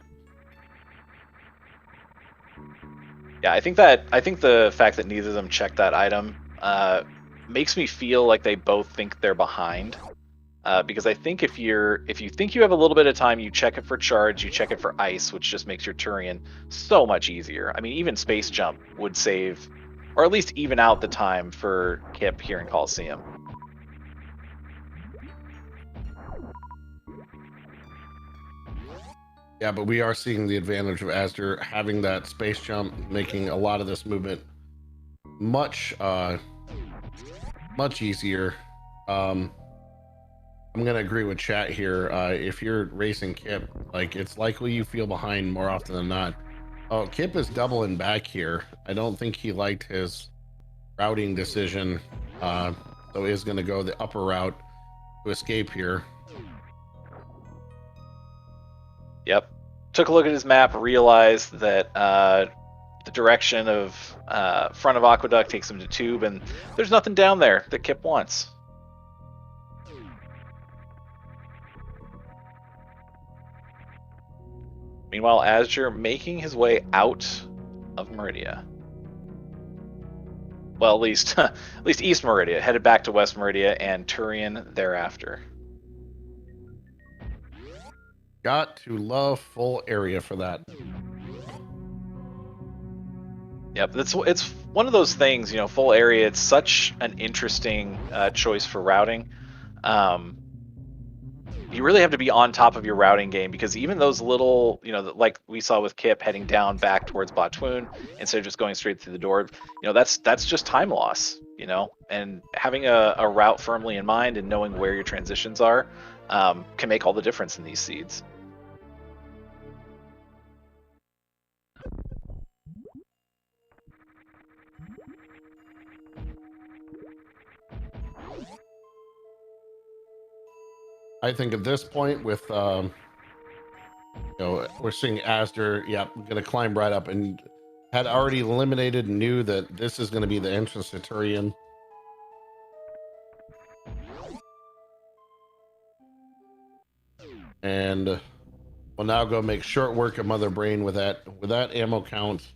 Yeah, I think the fact that neither of them checked that item makes me feel like they both think they're behind. Because I think if you think you have a little bit of time, you check it for charge, you check it for ice, which just makes your Turian so much easier. I mean, even space jump would save, or at least even out the time for Kipp here in Coliseum. Yeah, but we are seeing the advantage of azder having that space jump, making a lot of this movement much easier. I'm gonna agree with chat here. If you're racing Kipp, like it's likely you feel behind more often than not. Oh, Kipp is doubling back here. I don't think he liked his routing decision, so he's gonna go the upper route to escape here. Yep. Took a look at his map, realized that the direction of front of Aqueduct takes him to Tube, and there's nothing down there that Kipp wants. Meanwhile, azder making his way out of Meridia. Well, at least East Meridia, headed back to West Meridia, and Turian thereafter. Got to love full area for that. Yep, it's one of those things, full area. It's such an interesting choice for routing. You really have to be on top of your routing game, because even those little, like we saw with Kipp heading down back towards Batwoon instead of just going straight through the door, that's just time loss, and having a route firmly in mind and knowing where your transitions are can make all the difference in these seeds. I think at this point with we're seeing azder, gonna climb right up, and had already eliminated and knew that this is going to be the entrance to Turian. And we'll now go make short work of Mother Brain with that ammo count.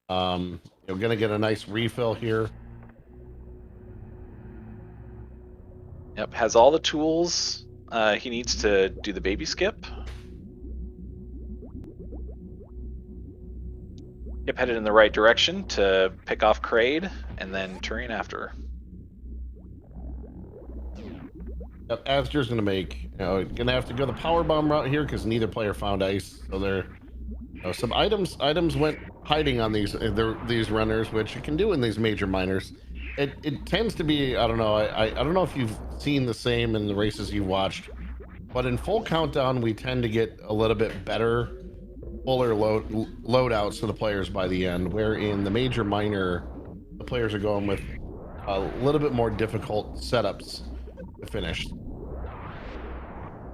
You're gonna get a nice refill here. Yep, has all the tools he needs to do the baby skip. Kipp headed in the right direction to pick off Kraid, and then Turian after. Yep, azder's gonna make, gonna have to go the power bomb route here because neither player found ice. So there, some items went hiding on these runners, which you can do in these major minors. It tends to be, I don't know, I don't know if you've seen the same in the races you've watched, but in full countdown we tend to get a little bit better, fuller loadouts to the players by the end, where in the major minor the players are going with a little bit more difficult setups to finish.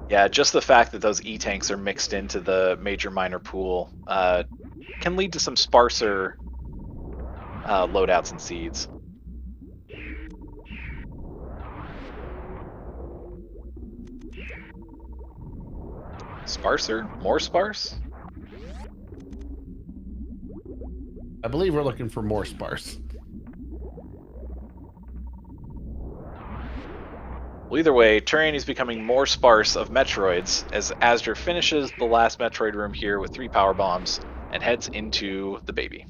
Yeah, just the fact that those E-tanks are mixed into the major minor pool can lead to some sparser loadouts and seeds. Sparser? More sparse? I believe we're looking for more sparse. Well, either way, Turian is becoming more sparse of Metroids as azder finishes the last Metroid room here with 3 power bombs and heads into the baby.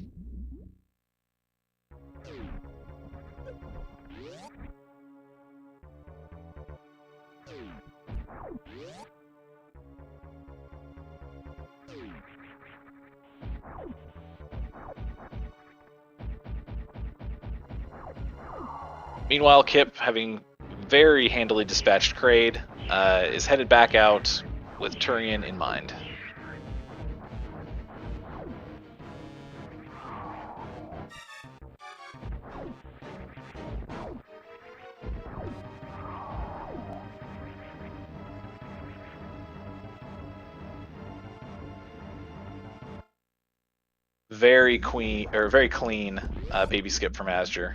Meanwhile, Kipp, having very handily dispatched Kraid, is headed back out with Turian in mind. Very clean baby skip from azder.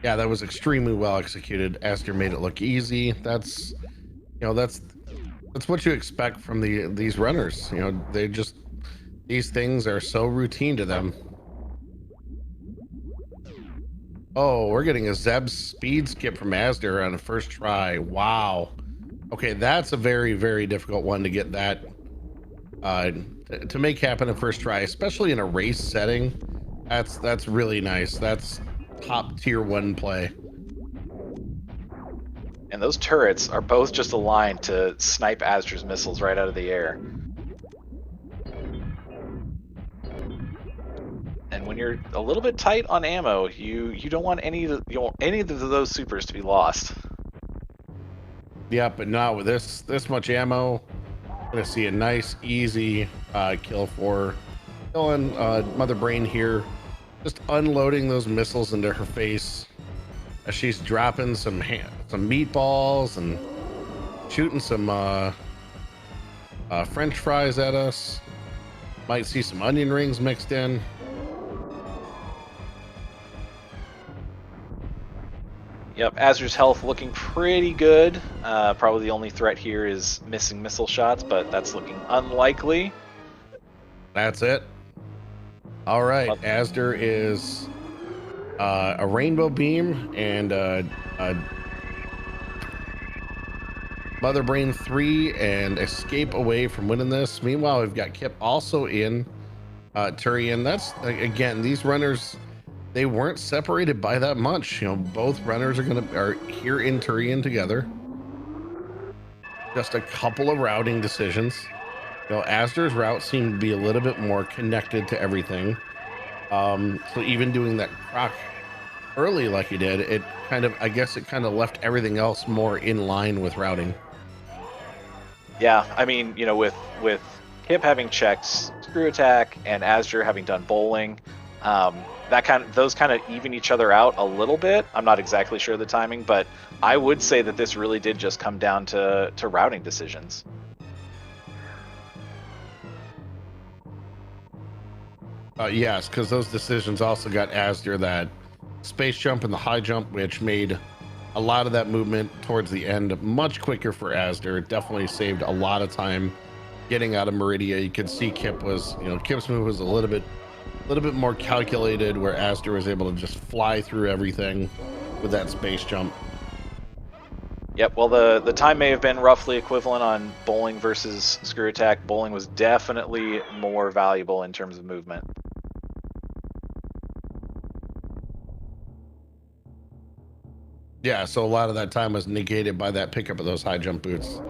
Yeah, that was extremely well executed. azder made it look easy. That's that's what you expect from these runners. These things are so routine to them. Oh, we're getting a Zeb speed skip from azder on the first try. Wow. Okay, that's a very, very difficult one to get that to make happen in first try, especially in a race setting. That's really nice. That's top tier 1 play. And those turrets are both just aligned to snipe azder's missiles right out of the air. And when you're a little bit tight on ammo, you don't want any of those supers to be lost. Yeah, but not with this much ammo. Gonna see a nice, easy kill for killing Mother Brain here. Just unloading those missiles into her face as she's dropping some meatballs and shooting some French fries at us. Might see some onion rings mixed in. Yep, azder's health looking pretty good. Probably the only threat here is missing missile shots, but that's looking unlikely. That's it. All right, azder is a rainbow beam and Mother Brain 3 and escape away from winning this. Meanwhile, we've got Kipp also in Turian. That's again, these runners, they weren't separated by that much. Both runners are here in Turian together. Just a couple of routing decisions. azder's route seemed to be a little bit more connected to everything. So even doing that croc early like he did, it kind of left everything else more in line with routing. Yeah, I mean, with Kipp having checked screw attack and azder having done bowling, those kind of even each other out a little bit. I'm not exactly sure of the timing, but I would say that this really did just come down to routing decisions. Yes, because those decisions also got azder that space jump and the high jump, which made a lot of that movement towards the end much quicker for azder. It definitely saved a lot of time getting out of Meridia. You could see Kipp's move was a little bit more calculated, where azder was able to just fly through everything with that space jump. Yep, well, the time may have been roughly equivalent on bowling versus screw attack. Bowling was definitely more valuable in terms of movement. Yeah, so a lot of that time was negated by that pickup of those high jump boots.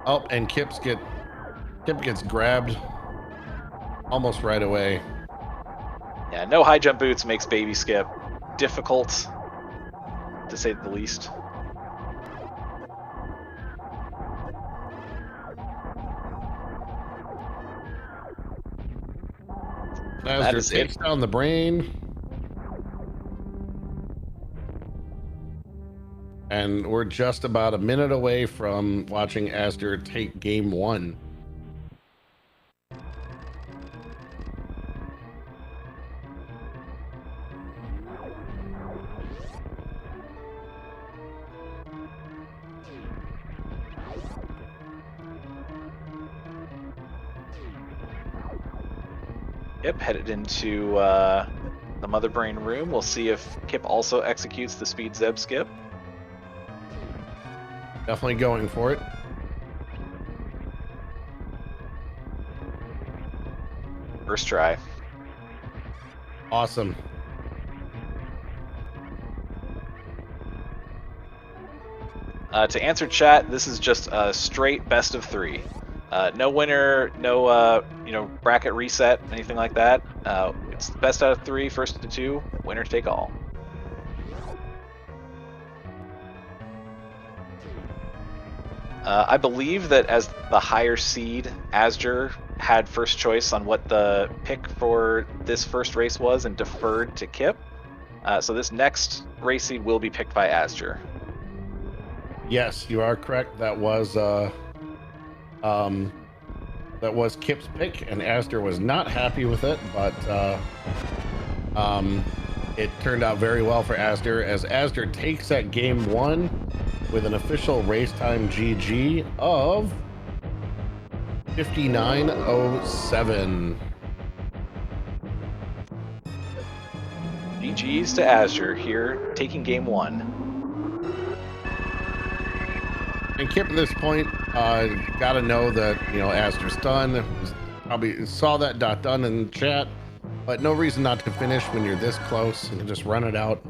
Oh, and Kipp gets grabbed almost right away. Yeah, no high jump boots makes baby skip difficult, to say the least. azder takes down the brain. And we're just about a minute away from watching azder take game 1. Yep, headed into the Mother Brain room. We'll see if Kipp also executes the speed Zeb skip. Definitely going for it. First try. Awesome. To answer chat, this is just a straight best of 3. No winner, no bracket reset, anything like that. It's best out of 3, first to 2, winner take all. I believe that as the higher seed, azder had first choice on what the pick for this first race was and deferred to Kipp. So this next race seed will be picked by azder. Yes, you are correct. That was That was Kipp's pick, and azder was not happy with it, but it turned out very well for azder, as azder takes that game 1 with an official race time GG of 59:07. GG's to azder here, taking game 1. And Kipp at this point got to know that, azder's done. Probably saw that done in chat, but no reason not to finish when you're this close. You can just run it out.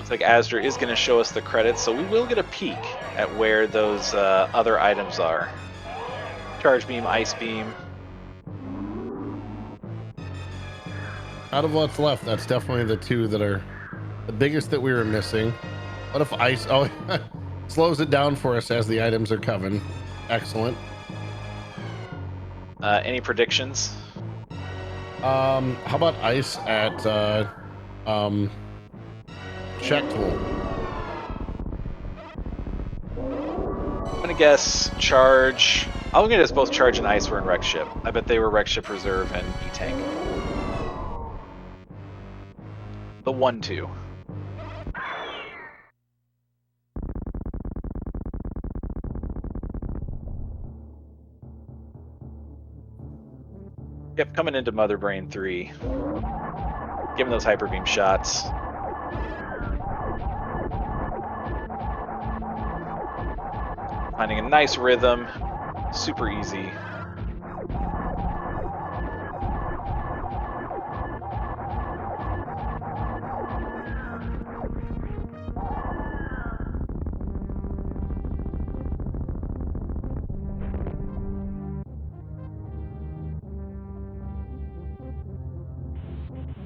Like azder is going to show us the credits, so we will get a peek at where those other items are. Charge beam, ice beam. Out of what's left, that's definitely the two that are the biggest that we were missing. What if ice slows it down for us as the items are coming? Excellent. Any predictions? How about ice at check tool? I'm gonna guess charge. I'm gonna guess both charge and ice were in wreck ship. I bet they were wreck ship reserve and e-tank. The 1-2. Yep, coming into Mother Brain 3. Giving those hyper beam shots. Finding a nice rhythm, super easy.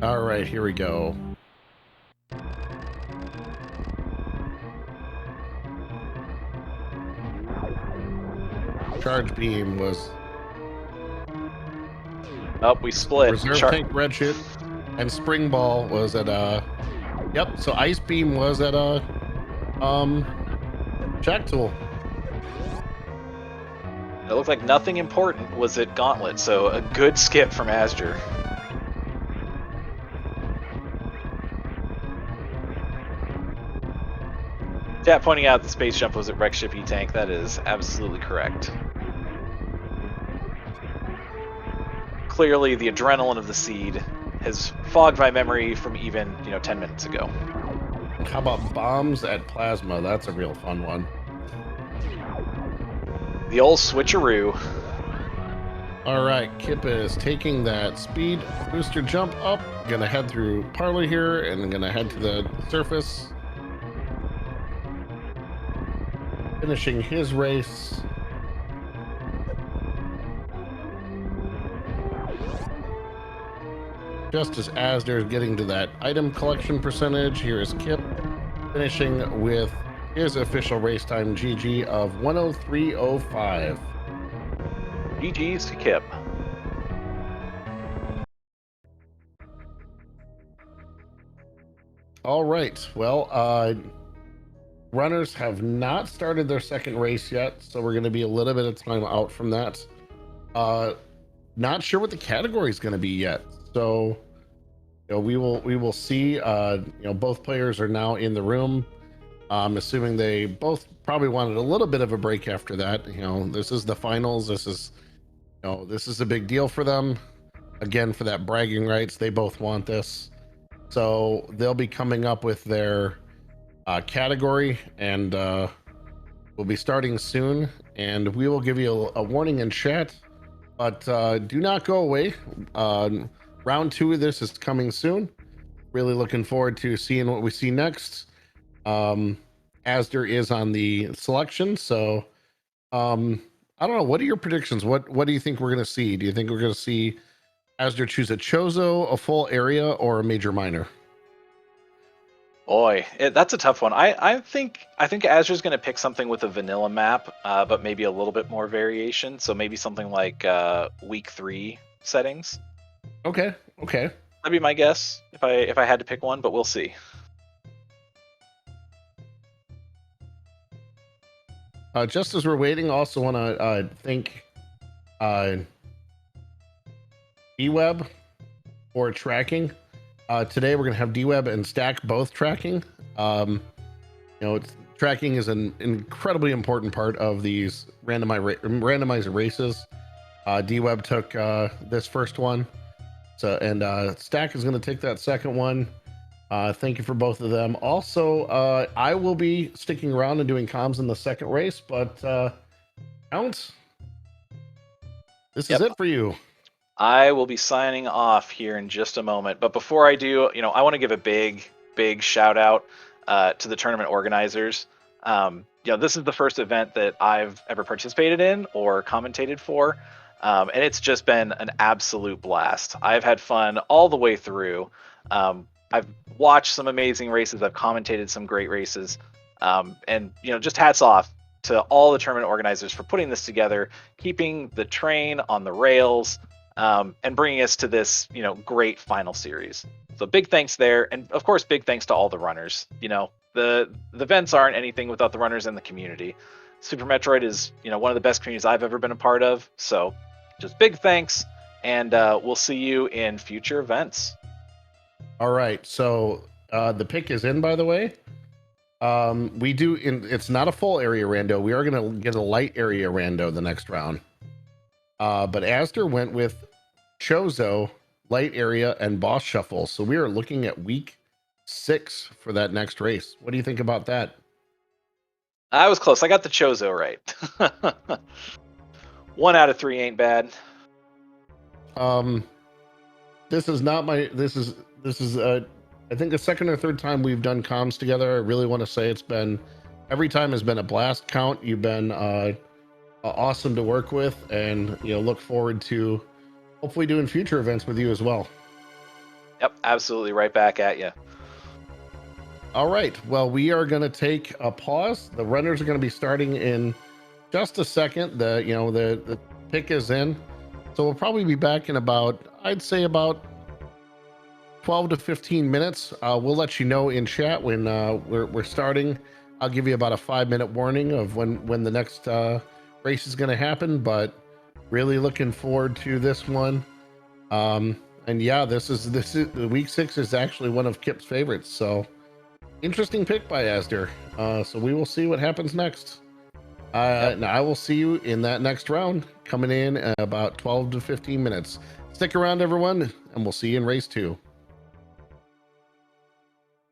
All right, here we go. Charge beam was. Oh, we split. Reserve tank red ship, and spring ball was at Yep. So ice beam was at check tool. It looked like nothing important was at Gauntlet, so a good skip from azder. Chat pointing out the space jump was at wreck ship e-tank. That is absolutely correct. Clearly, the adrenaline of the seed has fogged my memory from even 10 minutes ago. How about bombs at plasma? That's a real fun one. The old switcheroo. All right, Kipp is taking that speed booster jump up. Gonna head through parlor here and gonna head to the surface. Finishing his race. Just as azder is getting to that item collection percentage, here is Kipp finishing with his official race time GG of 103.05. GG's to Kipp. All right. Well, runners have not started their second race yet, so we're going to be a little bit of time out from that. Not sure what the category is going to be yet, so we will see. Both players are now in the room. I'm assuming they both probably wanted a little bit of a break after that. This is the finals. This is a big deal for them. Again, for that bragging rights, they both want this. So they'll be coming up with their category, and we'll be starting soon. And we will give you a warning in chat, but do not go away. Round 2 of this is coming soon. Really looking forward to seeing what we see next. Azder is on the selection, so I don't know. What are your predictions? What do you think we're going to see? Do you think we're going to see Asder, choose a Chozo, a full area, or a major minor. Boy, that's a tough one. I think Azur's going to pick something with a vanilla map, but maybe a little bit more variation. So maybe something like week 3 settings. Okay. That'd be my guess if I had to pick one, but we'll see. Just as we're waiting, also want to thank DWeb for tracking. Today we're going to have DWeb and Stack both tracking. Tracking is an incredibly important part of these randomizer races. DWeb took this first one, and Stack is going to take that second one. Thank you for both of them. Also, I will be sticking around and doing comms in the second race, but Ounce, this is it for you. I will be signing off here in just a moment. But before I do, I want to give a big shout out to the tournament organizers. This is the first event that I've ever participated in or commentated for. And it's just been an absolute blast. I've had fun all the way through. I've watched some amazing races. I've commentated some great races. And just hats off to all the tournament organizers for putting this together, keeping the train on the rails, and bringing us to this, great final series. So big thanks there. And of course, big thanks to all the runners. The events aren't anything without the runners and the community. Super Metroid is, one of the best communities I've ever been a part of. So just big thanks. And we'll see you in future events. All right. So the pick is in, by the way. It's not a full area rando. We are going to get a light area rando the next round. But Asder went with Chozo, light area, and boss shuffle. So we are looking at week 6 for that next race. What do you think about that? I was close. I got the Chozo right. 1 out of 3 ain't bad. This is I think the second or third time we've done comms together. I really want to say every time has been a blast. Count, you've been awesome to work with, and look forward to hopefully doing future events with you as well. Yep, absolutely, right back at you. All right, well, we are going to take a pause. The runners are going to be starting in just a second. The pick is in, so we'll probably be back in about 12 to 15 minutes. We'll let you know in chat when we're starting. I'll give you about a 5-minute warning of when the next race is going to happen, but really looking forward to this one. And yeah, this is week 6 is actually one of Kipp's favorites, so interesting pick by Asder. So we will see what happens next. And I will see you in that next round coming in at about 12 to 15 minutes. Stick around, everyone, and we'll see you in race 2.